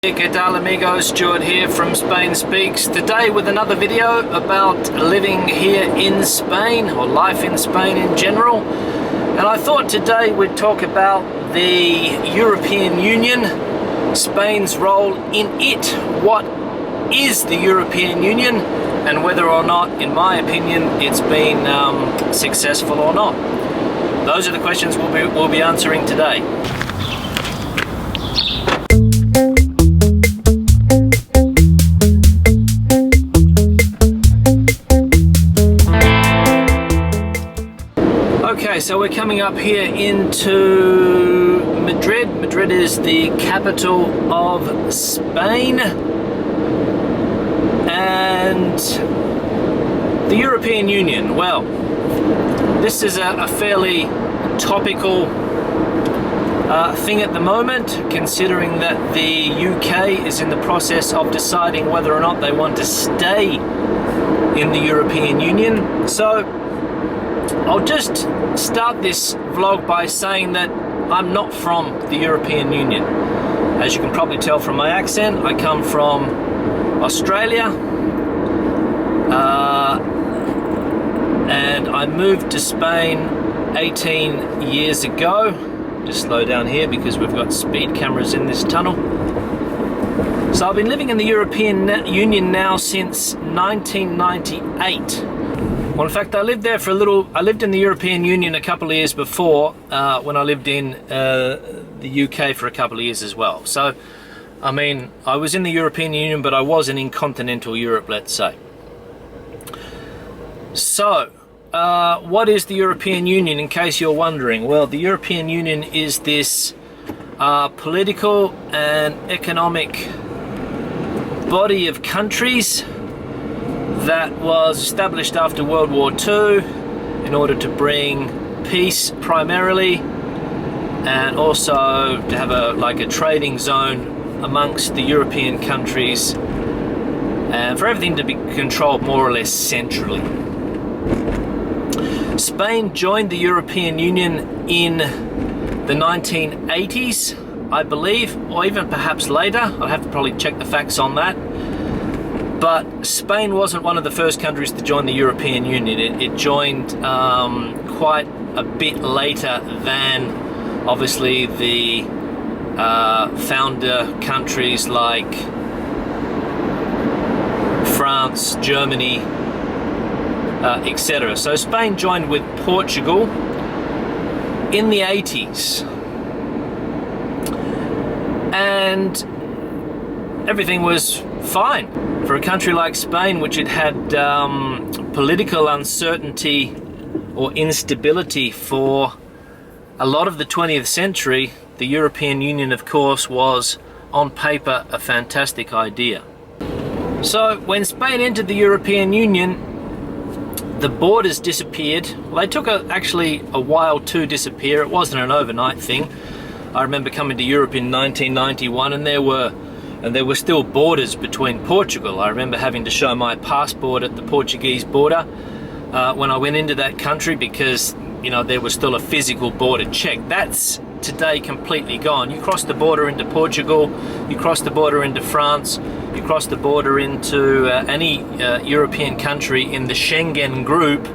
¿Qué tal amigos? Stuart here from Spain Speaks. Today with another video about living here in Spain, or life in Spain in general. And I thought today we'd talk about the European Union, Spain's role in it. What is the European Union, and whether or not, in my opinion, it's been successful or not. Those are the questions we'll be answering today. Okay, so we're coming up here into Madrid. Madrid is the capital of Spain, and the European Union. Well, this is a fairly topical thing at the moment, considering that the UK is in the process of deciding whether or not they want to stay in the European Union. So I'll just start this vlog by saying that I'm not from the European Union. As you can probably tell from my accent, I come from Australia, and I moved to Spain 18 years ago. Just slow down here because we've got speed cameras in this tunnel. So I've been living in the European Union now since 1998. Well, in fact, I lived there for a little. I lived in the European Union a couple of years before, when I lived in the UK for a couple of years as well. So, I mean, I was in the European Union, but I wasn't in continental Europe, let's say. So, what is the European Union, in case you're wondering? Well, the European Union is this political and economic body of countries that was established after World War II in order to bring peace primarily, and also to have a trading zone amongst the European countries, and for everything to be controlled more or less centrally. Spain joined the European Union in the 1980s, I believe, or even perhaps later. I'll have to probably check the facts on that. But Spain wasn't one of the first countries to join the European Union. It joined quite a bit later than, obviously, the founder countries like France, Germany, etc. So Spain joined with Portugal in the 80s. And everything was fine. For a country like Spain, which had political uncertainty or instability for a lot of the 20th century, the European Union, of course, was on paper a fantastic idea. So when Spain entered the European Union, the borders disappeared. Well, they took actually a while to disappear. It wasn't an overnight thing. I remember coming to Europe in 1991, and there were still borders between Portugal. I remember having to show my passport at the Portuguese border when I went into that country, because, you know, there was still a physical border check. That's today completely gone. You cross the border into Portugal, you cross the border into France, you cross the border into any European country in the Schengen group,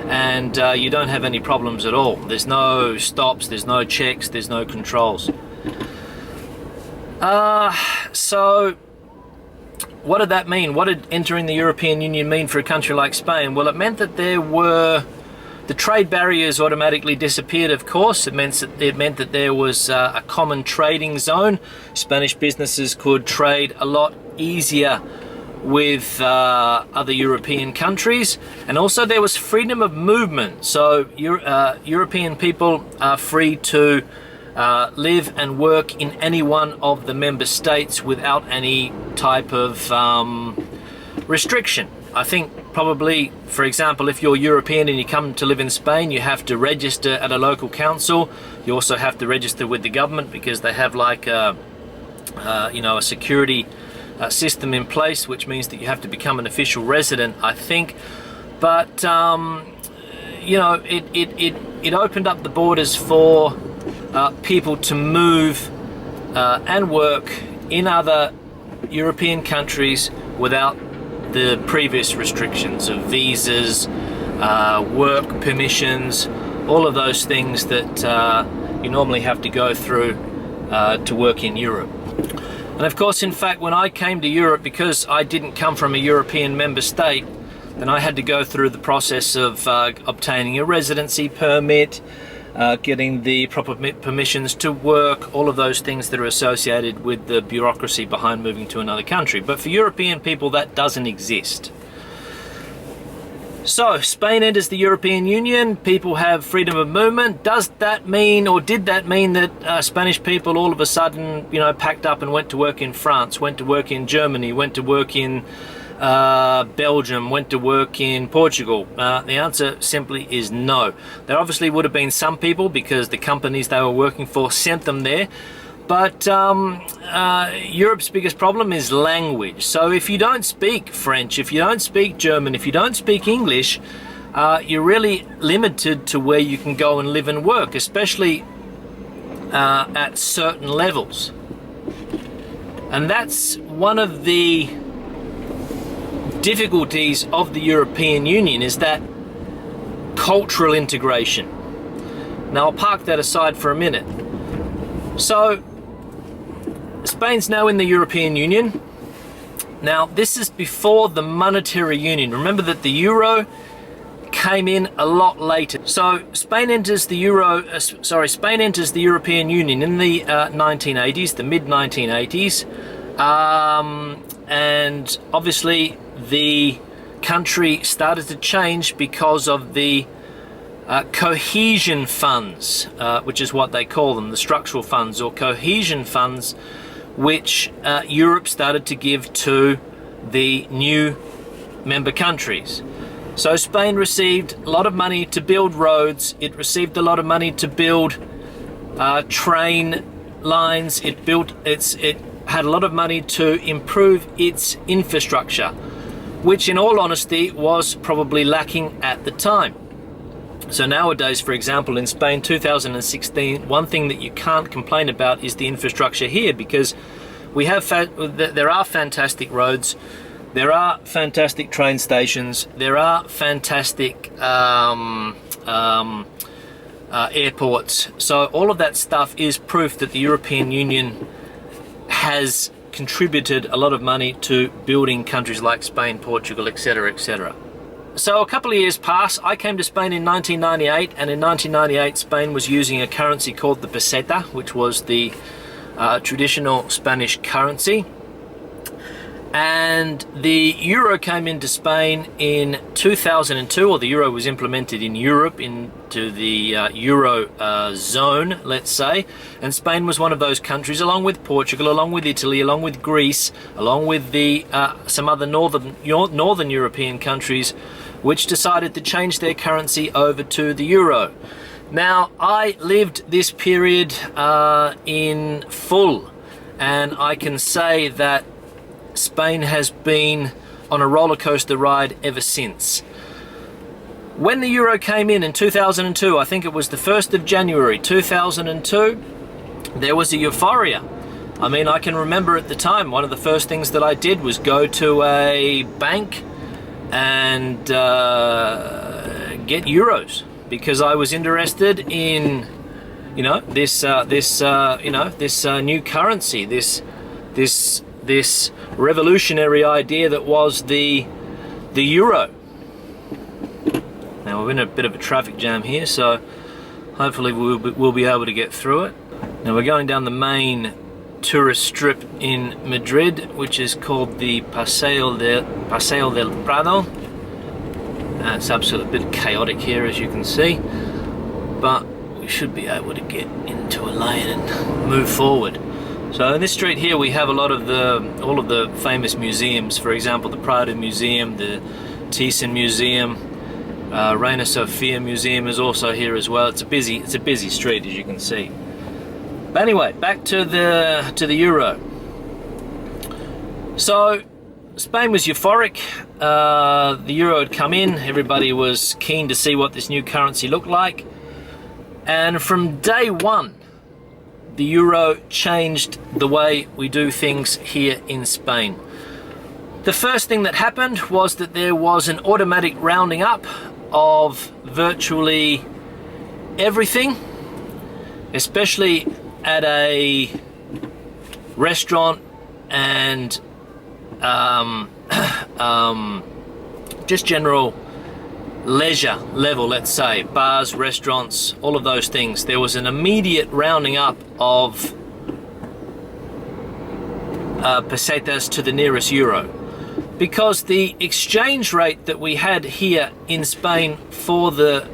and you don't have any problems at all. There's no stops, there's no checks, there's no controls. So what did that mean? What did entering the European Union mean for a country like Spain? Well, it meant that the trade barriers automatically disappeared, of course. It meant that there was a common trading zone. Spanish businesses could trade a lot easier with other European countries, and also there was freedom of movement. So European people are free to live and work in any one of the member states without any type of restriction. I think probably, for example, if you're European and you come to live in Spain, you have to register at a local council. You also have to register with the government, because they have like a security system in place, which means that you have to become an official resident, I think. But it opened up the borders for people to move and work in other European countries without the previous restrictions of visas, work permissions, all of those things that you normally have to go through to work in Europe. And of course, in fact, when I came to Europe, because I didn't come from a European member state, then I had to go through the process of obtaining a residency permit, getting the proper permissions to work, all of those things that are associated with the bureaucracy behind moving to another country. But for European people, that doesn't exist. So Spain enters the European Union, people have freedom of movement. Does that mean, or did that mean, that Spanish people all of a sudden, you know, packed up and went to work in France, went to work in Germany, went to work in Belgium, went to work in Portugal? The answer simply is no. There obviously would have been some people, because the companies they were working for sent them there. But Europe's biggest problem is language. So if you don't speak French, if you don't speak German, if you don't speak English, you're really limited to where you can go and live and work, especially at certain levels. And that's one of the difficulties of the European Union, is that cultural integration. Now I'll park that aside for a minute. So Spain's now in the European Union. Now this is before the monetary union. Remember that the euro came in a lot later. So Spain enters the European Union in the 1980s, the mid 1980s, and obviously the country started to change because of the cohesion funds, which is what they call them, the structural funds or cohesion funds, which Europe started to give to the new member countries. So Spain received a lot of money to build roads, it received a lot of money to build train lines, it had a lot of money to improve its infrastructure, which in all honesty was probably lacking at the time. So nowadays, for example, in Spain 2016, one thing that you can't complain about is the infrastructure here, because we have there are fantastic roads, there are fantastic train stations, there are fantastic airports. So all of that stuff is proof that the European Union has contributed a lot of money to building countries like Spain, Portugal, etc., etc. So a couple of years pass. I came to Spain in 1998, and in 1998 Spain was using a currency called the peseta, which was the traditional Spanish currency. And the euro came into Spain in 2002, or the euro was implemented in Europe into the euro zone, let's say. And Spain was one of those countries, along with Portugal, along with Italy, along with Greece, along with the some other northern European countries, which decided to change their currency over to the euro. Now, I lived this period in full, and I can say that Spain has been on a roller coaster ride ever since. When the euro came in 2002, I think it was the 1st of January 2002, there was a euphoria. I mean, I can remember at the time, one of the first things that I did was go to a bank and get euros, because I was interested in, you know, this new currency, this revolutionary idea that was the euro. Now we're in a bit of a traffic jam here, so hopefully we'll be able to get through it. Now we're going down the main tourist strip in Madrid, which is called the Paseo del Prado. It's absolutely a bit chaotic here, as you can see, but we should be able to get into a lane and move forward. So in this street here we have all of the famous museums. For example, the Prado Museum, the Thyssen Museum, Reina Sofia Museum is also here as well. It's a busy street, as you can see. But anyway, back to the euro. So Spain was euphoric. The euro had come in. Everybody was keen to see what this new currency looked like. And from day one, the euro changed the way we do things here in Spain. The first thing that happened was that there was an automatic rounding up of virtually everything, especially at a restaurant and just general leisure level, let's say, bars, restaurants, all of those things. There was an immediate rounding up of pesetas to the nearest euro, because the exchange rate that we had here in Spain for the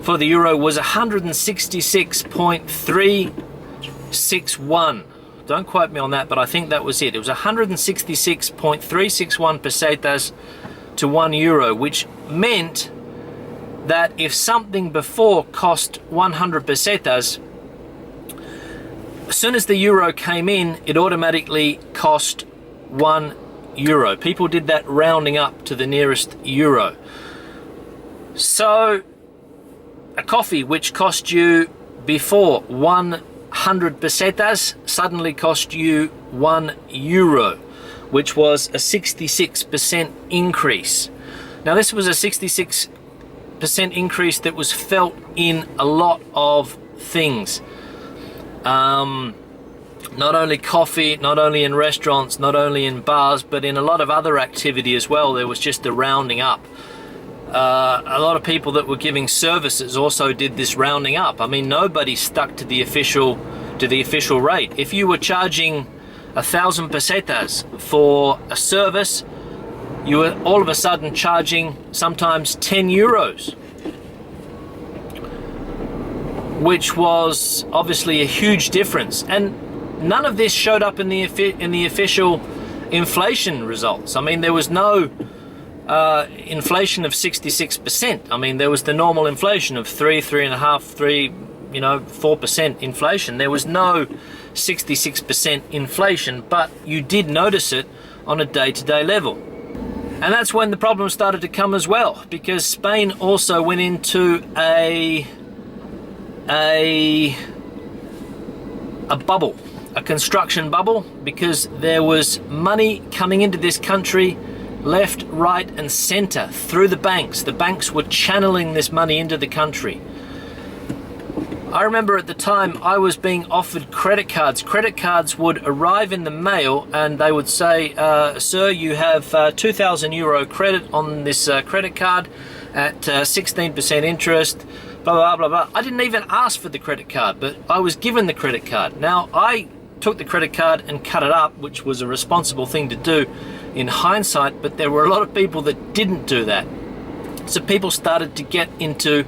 euro was 166.361. Don't quote me on that, but I think that was it. It was 166.361 pesetas to 1 euro, which meant that if something before cost 100 pesetas, as soon as the euro came in, it automatically cost 1 euro. People did that rounding up to the nearest euro. So a coffee which cost you before 100 pesetas suddenly cost you 1 euro, which was a 66% increase. Now this was a 66% increase that was felt in a lot of things. Not only coffee, not only in restaurants, not only in bars, but in a lot of other activity as well. There was just the rounding up. A lot of people that were giving services also did this rounding up. I mean, nobody stuck to the official rate. If you were charging 1,000 pesetas for a service, you were all of a sudden charging sometimes 10 euros, which was obviously a huge difference. And none of this showed up in the official inflation results. I mean, there was no inflation of 66%. I mean, there was the normal inflation of 3.5, 4% inflation. There was no 66% inflation, but you did notice it on a day-to-day level. And that's when the problem started to come as well, because Spain also went into a bubble, a construction bubble, because there was money coming into this country left, right and center through the banks. The banks were channeling this money into the country. I remember at the time I was being offered credit cards. Credit cards would arrive in the mail and they would say, sir, you have 2,000 euro credit on this credit card at 16% interest, blah, blah, blah, blah. I didn't even ask for the credit card, but I was given the credit card. Now, I took the credit card and cut it up, which was a responsible thing to do in hindsight, but there were a lot of people that didn't do that. So people started to get into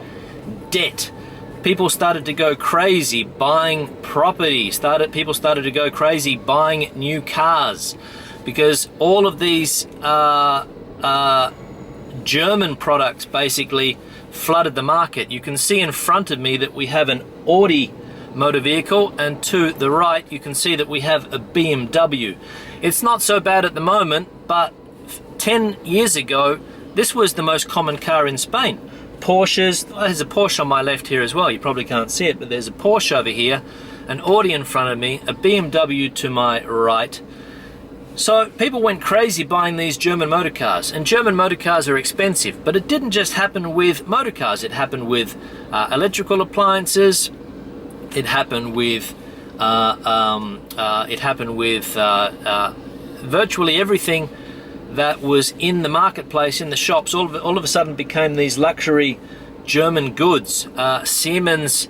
debt. People started to go crazy buying property. People started to go crazy buying new cars, because all of these German products basically flooded the market. You can see in front of me that we have an Audi motor vehicle, and to the right you can see that we have a BMW. It's not so bad at the moment, but 10 years ago this was the most common car in Spain. Porsches, there's a Porsche on my left here as well, you probably can't see it, but there's a Porsche over here, an Audi in front of me, a BMW to my right. So people went crazy buying these German motor cars, and German motor cars are expensive, but it didn't just happen with motor cars, it happened with electrical appliances, it happened with virtually everything that was in the marketplace, in the shops. All of a sudden became these luxury German goods. Siemens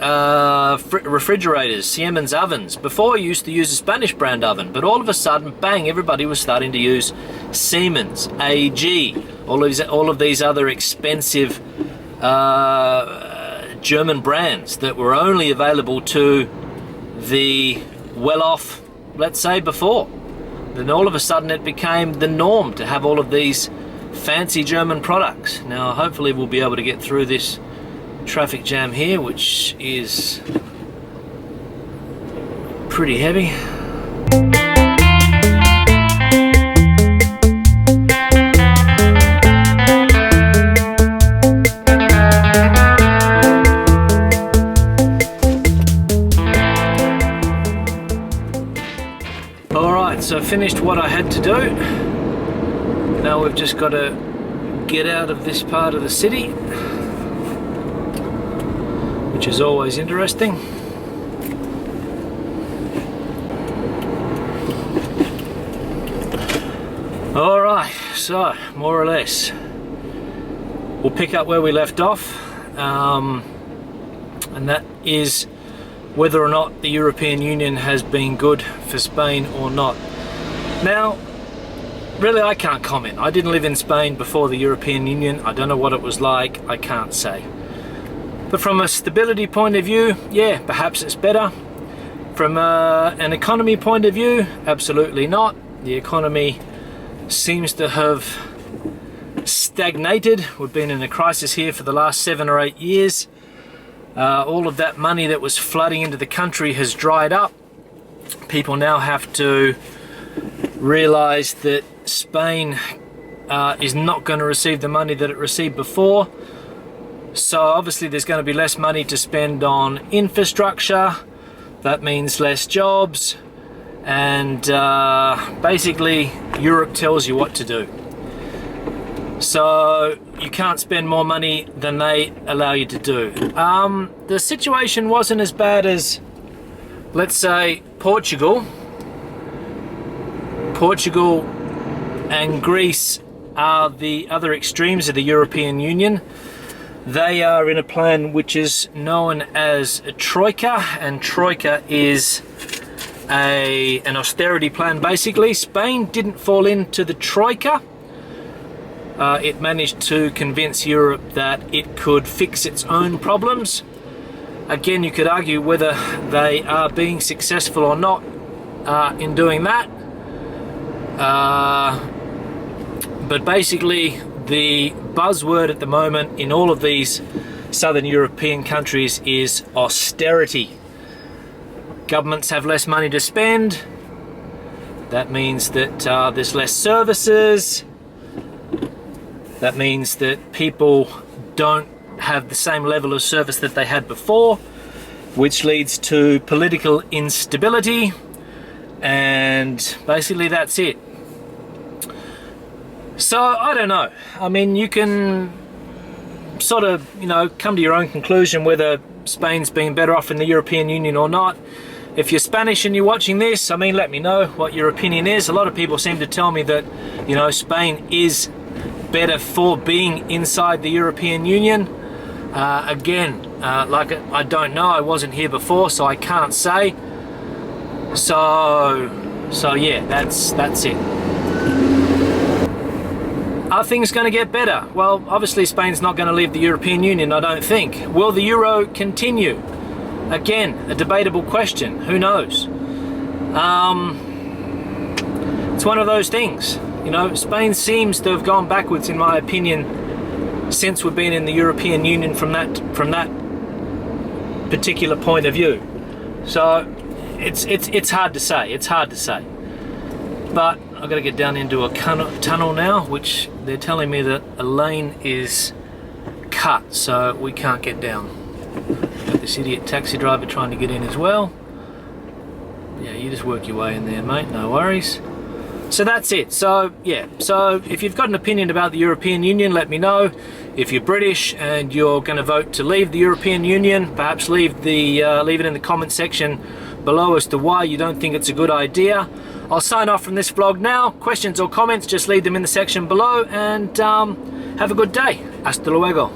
refrigerators, Siemens ovens. Before you used to use a Spanish brand oven, but all of a sudden, bang, everybody was starting to use Siemens, AG, all of these other expensive German brands that were only available to the well-off, let's say, before. Then all of a sudden it became the norm to have all of these fancy German products. Now hopefully we'll be able to get through this traffic jam here, which is pretty heavy. Alright, so finished what I had to do. Now we've just got to get out of this part of the city, which is always interesting. Alright, so more or less we'll pick up where we left off, and that is whether or not the European Union has been good for Spain or not. Now, really I can't comment. I didn't live in Spain before the European Union. I don't know what it was like. I can't say. But from a stability point of view, yeah, perhaps it's better. From an economy point of view, absolutely not. The economy seems to have stagnated. We've been in a crisis here for the last 7 or 8 years. All of that money that was flooding into the country has dried up. People now have to realize that Spain is not going to receive the money that it received before. So obviously there's going to be less money to spend on infrastructure. That means less jobs. And basically Europe tells you what to do. So you can't spend more money than they allow you to do. The situation wasn't as bad as, let's say, Portugal. Portugal and Greece are the other extremes of the European Union. They are in a plan which is known as a Troika, and Troika is an austerity plan basically. Spain didn't fall into the Troika. It managed to convince Europe that it could fix its own problems. Again, you could argue whether they are being successful or not in doing that. But basically, the buzzword at the moment in all of these southern European countries is austerity. Governments have less money to spend. That means that there's less services. That means that people don't have the same level of service that they had before, which leads to political instability, and basically that's it. So I don't know. I mean, you can sort of, come to your own conclusion whether Spain's been better off in the European Union or not. If you're Spanish and you're watching this, I mean, let me know what your opinion is. A lot of people seem to tell me that, Spain is better for being inside the European Union. Again, I don't know. I wasn't here before, so I can't say. So yeah, that's it. Are things going to get better? Well, obviously Spain's not going to leave the European Union, I don't think. Will the euro continue? Again, a debatable question. Who knows? It's one of those things. Spain seems to have gone backwards, in my opinion, since we've been in the European Union from that particular point of view. So it's hard to say. It's hard to say. But I've got to get down into a tunnel now, which they're telling me that a lane is cut, so we can't get down. Got this idiot taxi driver trying to get in as well. Yeah, you just work your way in there, mate. No worries. So that's it. So yeah, so if you've got an opinion about the European Union, let me know. If you're British and you're going to vote to leave the European Union, perhaps leave it in the comment section below as to why you don't think it's a good idea. I'll sign off from this vlog now. Questions or comments, just leave them in the section below, and have a good day. Hasta luego.